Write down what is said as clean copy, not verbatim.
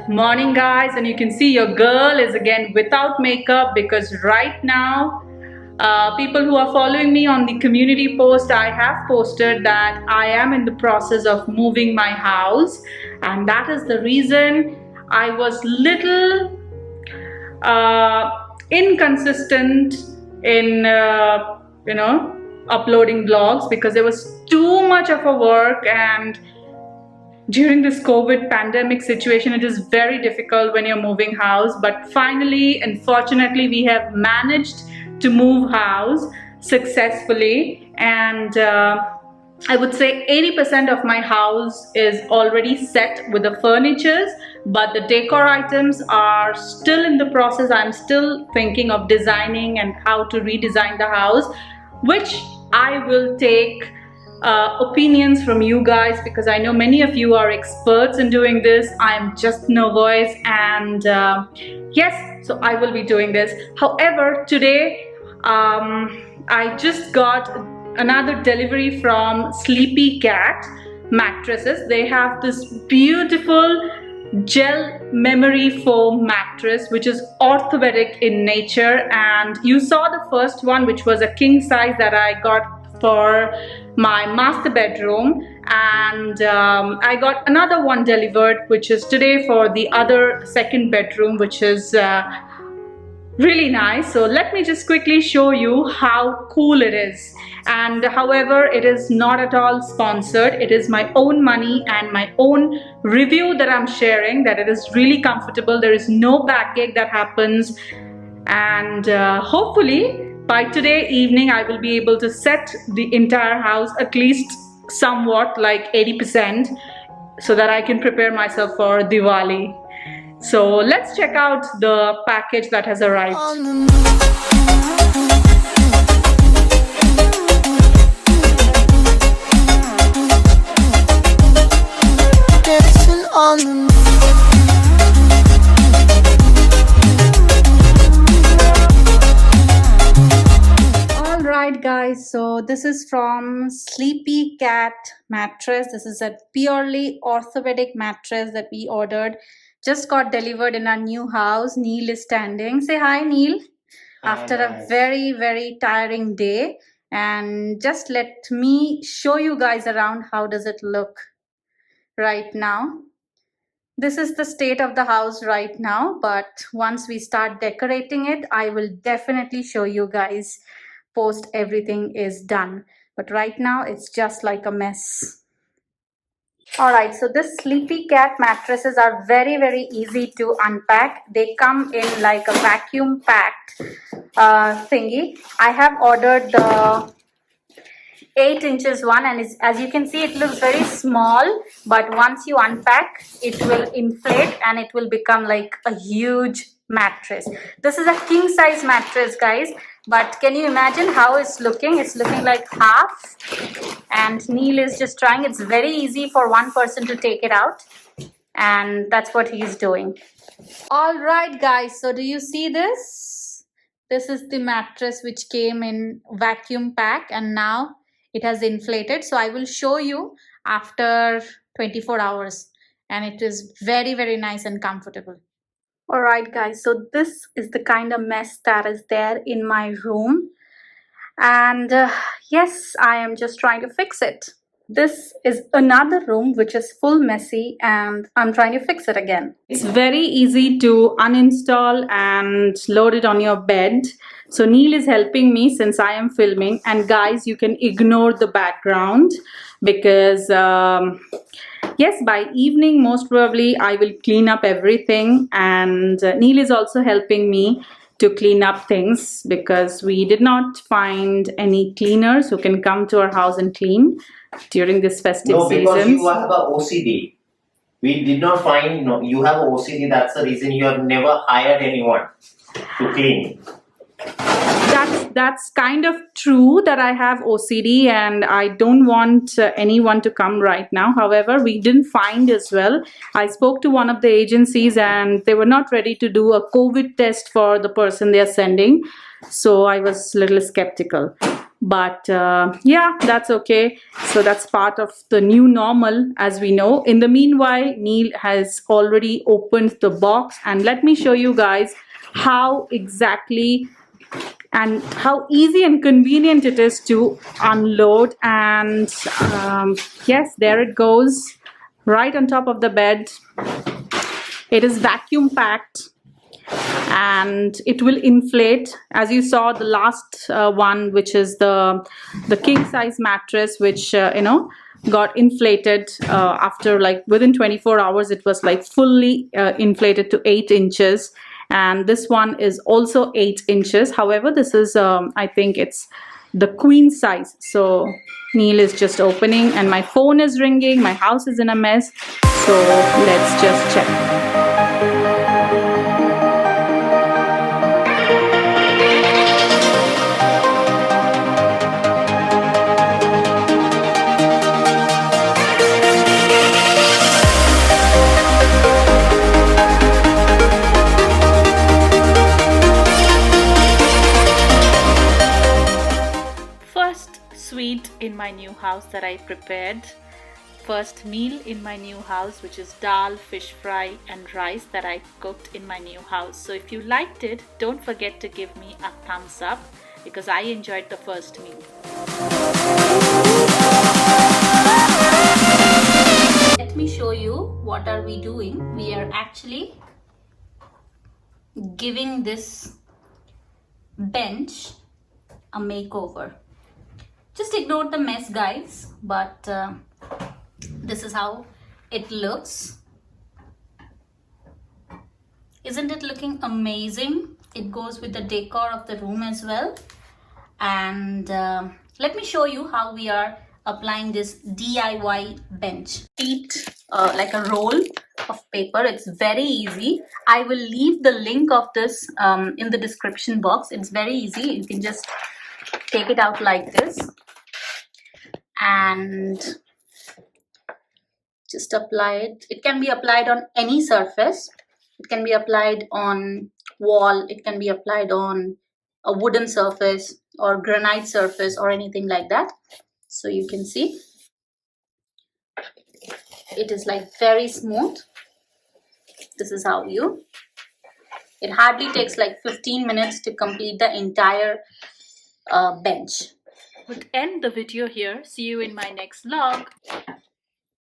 Morning guys, and you can see your girl is again without makeup because right now people who are following me on the community post, I have posted that I am in the process of moving my house, and that is the reason I was little inconsistent in uploading vlogs because there was too much of a work, and during this COVID pandemic situation, it is very difficult when you're moving house. But finally, unfortunately, we have managed to move house successfully, and I would say 80% of my house is already set with the furnitures, but the decor items are still in the process. I'm still thinking of designing and how to redesign the house, which I will take opinions from you guys because I know many of you are experts in doing this. I'm just novice, and yes, so I will be doing this. However, today I just got another delivery from Sleepy Cat mattresses. They have this beautiful gel memory foam mattress which is orthopedic in nature, and you saw the first one, which was a king size that I got for my master bedroom, and I got another one delivered which is today for the other second bedroom, which is really nice. So let me just quickly show you how cool it is. And however, it is not at all sponsored. It is my own money and my own review that I'm sharing, that it is really comfortable. There is no backache that happens, and hopefully by today evening I will be able to set the entire house at least somewhat like 80% so that I can prepare myself for Diwali. So let's check out the package that has arrived. Alright guys, so this is from Sleepy Cat mattress. This is a purely orthopedic mattress that we ordered. Just got delivered in our new house. Neil is standing. Say hi, Neil. After a very tiring day, and just let me show you guys around how does it look right now. This is the state of the house right now, but once we start decorating it, I will definitely show you guys post everything is done. But right now it's just like a mess. Alright, so this Sleepy Cat mattresses are very easy to unpack. They come in like a vacuum packed thingy. I have ordered the 8 inches one, and as you can see, it looks very small, but once you unpack, it will inflate and it will become like a huge mattress. This is a king size mattress, guys, but can you imagine how it's looking? It's looking like half, and Neil is just trying. It's very easy for one person to take it out, and that's what he's doing. All right guys, so do you see this? This is the mattress which came in vacuum pack, and now it has inflated. So I will show you after 24 hours, and it is very nice and comfortable. Alright guys, so this is the kind of mess that is there in my room, and yes, I am just trying to fix it. This is another room which is full messy, and I'm trying to fix it again. It's very easy to uninstall and load it on your bed. So Neil is helping me since I am filming, and guys, you can ignore the background because yes, by evening most probably I will clean up everything, and Neil is also helping me to clean up things because we did not find any cleaners who can come to our house and clean during this festive season. No, because you have a OCD. We did not find, no, you have a OCD. That's the reason you have never hired anyone to clean. that's kind of true that I have OCD and I don't want anyone to come right now. However, we didn't find as well. I spoke to one of the agencies and they were not ready to do a COVID test for the person they are sending. So I was a little skeptical. But yeah, that's okay. So that's part of the new normal, as we know. In the meanwhile, Neil has already opened the box, and let me show you guys how exactly and how easy and convenient it is to unload. And yes, there it goes, right on top of the bed. It is vacuum packed and it will inflate, as you saw the last one, which is the king size mattress, which got inflated after like within 24 hours. It was like fully inflated to 8 inches, and this one is also 8 inches. However, this is I think it's the queen size. So Neil is just opening and my phone is ringing. My house is in a mess, so let's just check. Sweet in my new house that I prepared. First meal in my new house, which is dal, fish fry and rice that I cooked in my new house. So if you liked it, don't forget to give me a thumbs up because I enjoyed the first meal. Let me show you what are we doing. We are actually giving this bench a makeover. Just ignore the mess, guys, but this is how it looks. Isn't it looking amazing? It goes with the decor of the room as well. And let me show you how we are applying this DIY bench. Sheet like a roll of paper. It's very easy. I will leave the link of this in the description box. It's very easy. You can just take it out like this and just apply it. It can be applied on any surface. It can be applied on wall. It can be applied on a wooden surface or granite surface or anything like that. So you can see it is like very smooth. This is how it hardly takes like 15 minutes to complete the entire bench. Would end the video here. See you in my next vlog.